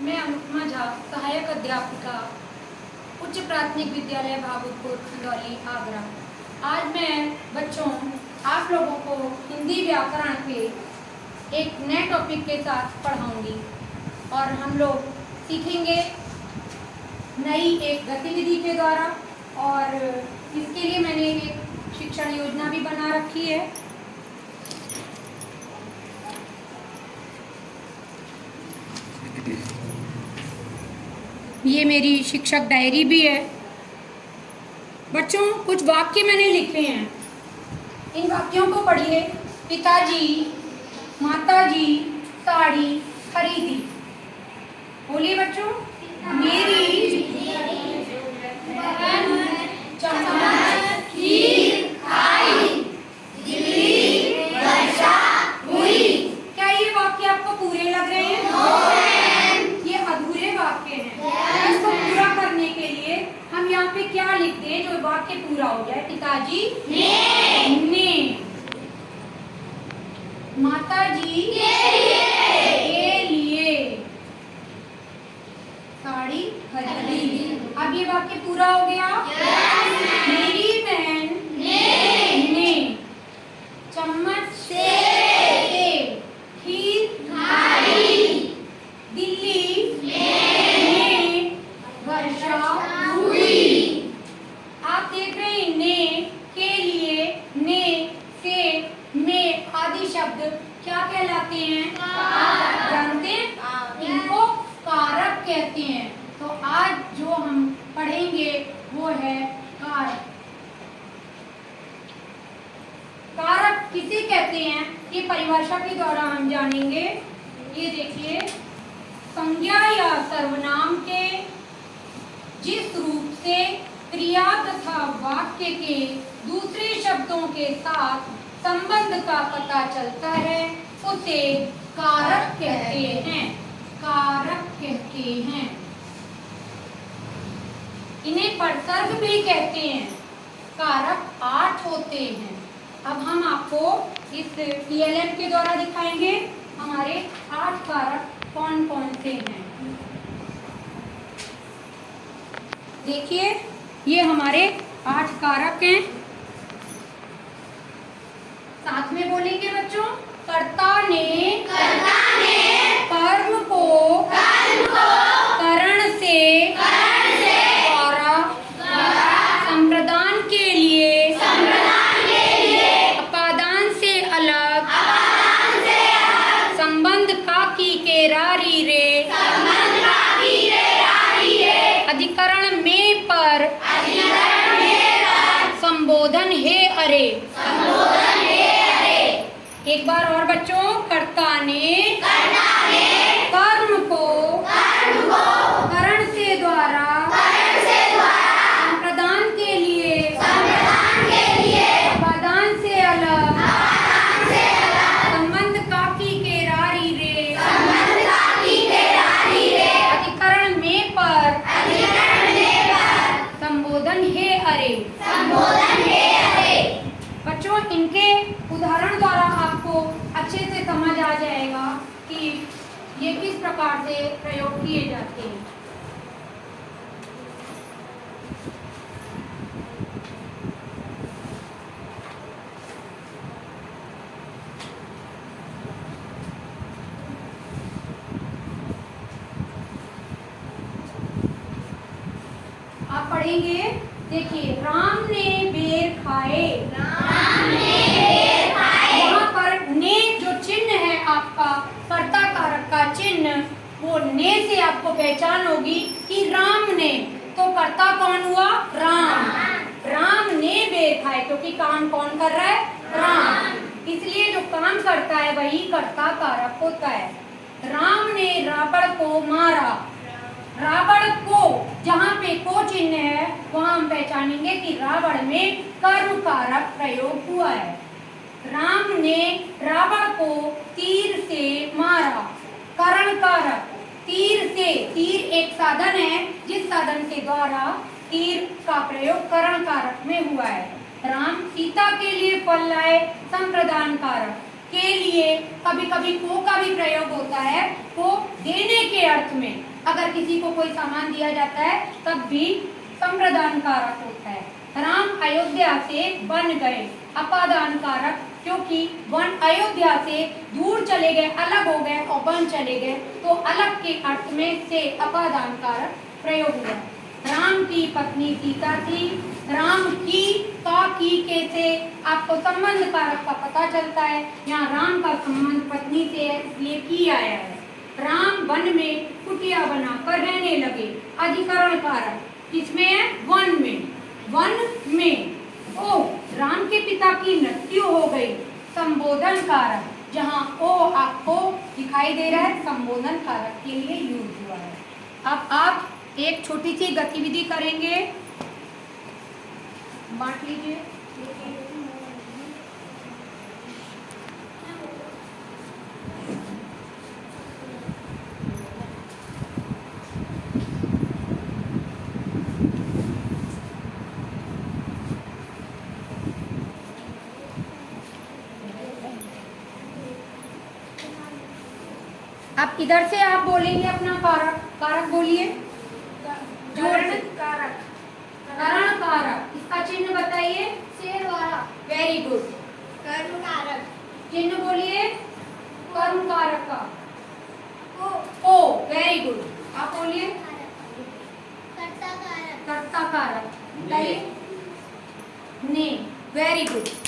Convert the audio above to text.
मैं अनुपमा झा, सहायक अध्यापिका, उच्च प्राथमिक विद्यालय भागलपुर खंडौली आगरा। आज मैं बच्चों आप लोगों को हिंदी व्याकरण पे एक नए टॉपिक के साथ पढ़ाऊंगी और हम लोग सीखेंगे नई एक गतिविधि के द्वारा। और इसके लिए मैंने एक शिक्षण योजना भी बना रखी है। ये मेरी शिक्षक डायरी भी है। बच्चों कुछ वाक्य मैंने लिखे हैं, इन वाक्यों को पढ़िए। पिताजी माताजी साड़ी खरीदी। बोलिए बच्चों। मेरी बहन चम्मच खीर खाई, दिल्ली वर्षा हुई। क्या ये वाक्य आपको पूरे लग रहे हैं? ये अधूरे वाक्य हैं। इसको पूरा करने के लिए हम यहाँ पे क्या लिख दें जो वाक्य पूरा हो जाए? पिताजी ने माताजी के लिए साड़ी खरीदी। अब ये वाक्य पूरा हो गया। मेरी बहन ने चम्मच से खीर खाई, दिल्ली में वर्षा हुई। आप देख रहे हैं ने के लिए, ने से, में आदि शब्द क्या कहलाते हैं? आप जानते हैं? इनको कारक कहते हैं। तो आज जो हम पढ़ेंगे वो है कारक। कारक किसे कहते हैं ये परिभाषा के द्वारा हम जानेंगे। ये देखिए, संज्ञा या सर्वनाम के जिस रूप से क्रिया तथा वाक्य के दूसरे शब्दों के साथ संबंध का पता चलता है उसे कारक कहते हैं। कारक कहते हैं। इन्हें परसर्ग भी कहते हैं। कारक 8 होते हैं। अब हम आपको इस PLM के द्वारा दिखाएंगे हमारे 8 कारक कौन कौन से हैं। देखिए, ये हमारे 8 कारक हैं। साथ में बोलेंगे बच्चों। कर्ता ने कर्म को करण से द्वारा संप्रदान के लिए अपादान से अलग संबंध का की के रारी रे अधिकरण में पर संबोधन है अरे। एक बार और बच्चों। कर्ता ने कर्म को करण से द्वारा संप्रदान के लिए अपादान से अलग संबंध का की के रारी रे अधिकरण में पर संबोधन है अरे। बच्चों, इनके उदाहरण द्वारा आपको अच्छे से समझ आ जाएगा कि ये किस प्रकार से प्रयोग किए जाते हैं। आप पढ़ेंगे। देखिए, राम ने बेर खाए। वहाँ पर ने जो चिन्ह है आपका कर्ता कारक का चिन्ह, वो ने से आपको पहचान होगी कि राम ने। तो कर्ता कौन हुआ? राम। राम ने बेर खाए क्योंकि काम कौन कर रहा है? राम। इसलिए जो काम करता है वही कर्ता कारक होता है। राम ने रावण को मारा। रावण को, जहाँ पे को चिन्ह है वहाँ हम पहचानेंगे कि रावण में कर्म कारक प्रयोग हुआ है। राम ने रावण को तीर से मारा। करण कारक तीर से। तीर एक साधन है जिस साधन के द्वारा तीर का प्रयोग करण कारक में हुआ है। राम सीता के लिए फल लाए। संप्रदान कारक। के लिए कभी कभी को का भी प्रयोग होता है, को देने के अर्थ में। अगर किसी को कोई सामान दिया जाता है तब भी संप्रदान कारक होता है। राम अयोध्या से बन गए, अपादान कारक, क्योंकि वन अयोध्या से दूर चले गए, अलग हो गए और वन चले गए, तो अलग के अर्थ में से अपादान कारक प्रयोग हुआ। राम की पत्नी सीता थी। राम की का की के से आपको संबंध कारक का पता चलता है। यहाँ राम का संबंध पत्नी से है, इसलिए की आया है। राम वन में कुटिया बनाकर रहने लगे, अधिकरण कारक किसमें है? वन में। वन में ओ राम के पिता की मृत्यु हो गई, संबोधन कारक, जहाँ ओ आपको दिखाई दे रहा है संबोधन कारक के लिए यूज हुआ है। अब आप एक छोटी सी गतिविधि करेंगे, बांट लीजिए। अब इधर से आप बोलेंगे अपना कारक, कारक बोलिए। करण कारक। करण कारक, इसका चिन्ह बताइए। शेर वाला। Very good. कर्म कारक। चिन्ह बोलिए कर्म कारक का। को। ओ वेरी गुड। आप बोलिए कर्ता कारक। कर्ता कारक। बताइए ने। Very good.